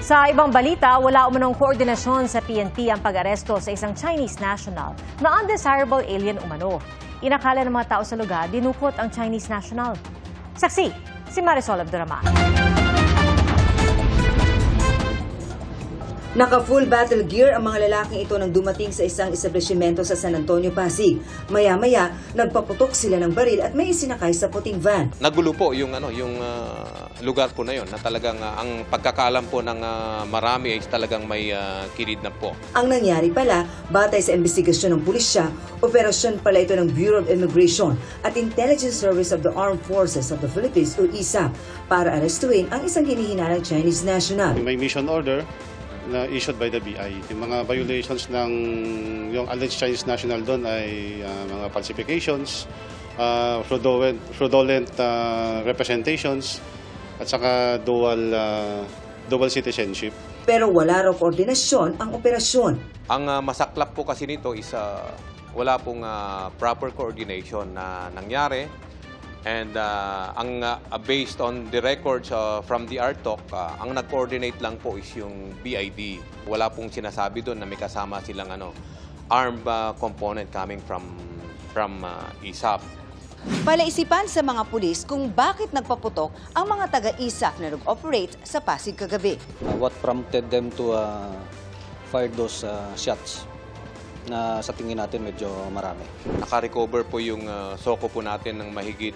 Sa ibang balita, wala umanong koordinasyon sa PNP ang pag-aresto sa isang Chinese national na undesirable alien umano. Inakala ng mga tao sa lugar, dinukot ang Chinese national. Saksi, si Marisol Abduraman. Naka-full battle gear ang mga lalaking ito nang dumating sa isang establishmento sa San Antonio, Pasig. Maya-maya, nagpaputok sila ng baril at may isinakay sa puting van. Nagulo po yung lugar po na yon na talagang ang pagkakaalam po ng marami ay talagang may kinidnap po. Ang nangyari pala, batay sa investigasyon ng pulisya, operasyon pala ito ng Bureau of Immigration at Intelligence Service of the Armed Forces of the Philippines o ISAF para arestuin ang isang hinihinalang Chinese national. May mission order na issued by the BI. Yung mga violations ng yung alleged Chinese national doon ay mga falsifications, fraudulent representations, at saka dual citizenship. Pero wala raw koordinasyon ang operasyon. Ang masaklap po kasi nito is wala pong proper coordination na nangyari. And based on the records from the RTOC, ang nag-coordinate lang po is yung BID. Wala pong sinasabi doon na may kasama silang armed component coming from ISAF. Palaisipan sa mga pulis kung bakit nagpaputok ang mga taga-ISAF na nag-operate sa Pasig kagabi. What prompted them to fire those shots na sa tingin natin medyo marami. Naka-recover po yung soko po natin ng mahigit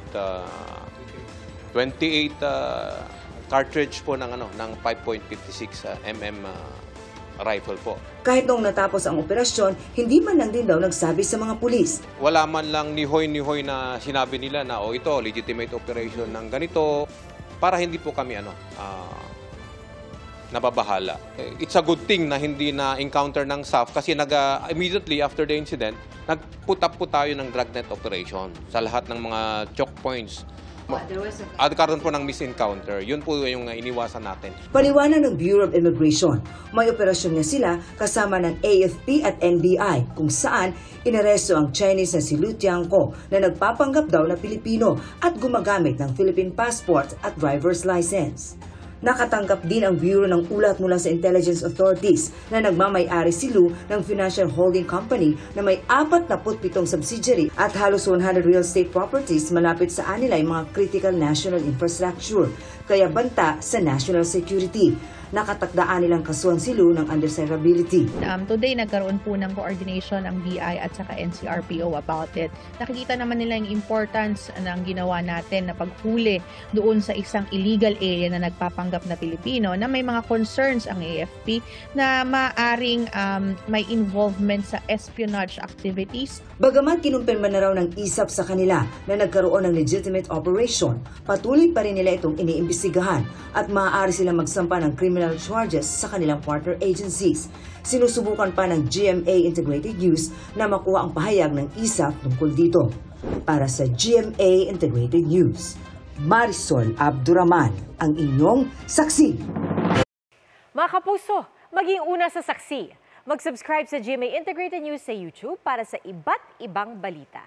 28 cartridge po ng 5.56 mm rifle po. Kahit noong natapos ang operasyon, hindi man lang din daw nagsabi sa mga pulis. Wala man lang nihoy-nihoy na sinabi nila na ito legitimate operation ng ganito para hindi po kami nababahala. It's a good thing na hindi na-encounter ng SAF kasi immediately after the incident, nag-put up po tayo ng dragnet operation sa lahat ng mga choke points. At karon po ng misencounter, yun po yung iniwasan natin. Paliwanag ng Bureau of Immigration, may operasyon nga sila kasama ng AFP at NBI kung saan inaresto ang Chinese na si Lu Tiangco na nagpapanggap daw na Pilipino at gumagamit ng Philippine passport at driver's license. Nakatanggap din ang Bureau ng ulat mula sa intelligence authorities na nagmamay-ari si Lu ng financial holding company na may 47 subsidiary at halos 100 real estate properties malapit sa kanila ay mga critical national infrastructure, kaya banta sa national security. Nakatakdaan nilang kasuhan si Lu ng undesirability. Today, nagkaroon po ng coordination ang BI at saka NCRPO about it. Nakikita naman nila yung importance ng ginawa natin na paghuli doon sa isang illegal alien na nagpapanggap na Pilipino na may mga concerns ang AFP na maaring may involvement sa espionage activities. Bagaman kinumpirma na raw ng ISAF sa kanila na nagkaroon ng legitimate operation, patuloy pa rin nila itong iniimbestigahan at maaari silang magsampa ng criminal charges sa kanilang partner agencies. Sinusubukan pa ng GMA Integrated News na makuha ang pahayag ng ISAF tungkol dito. Para sa GMA Integrated News, Marisol Abduraman, ang inyong saksi. Mga kapuso, maging una sa saksi. Mag-subscribe sa GMA Integrated News sa YouTube para sa iba't ibang balita.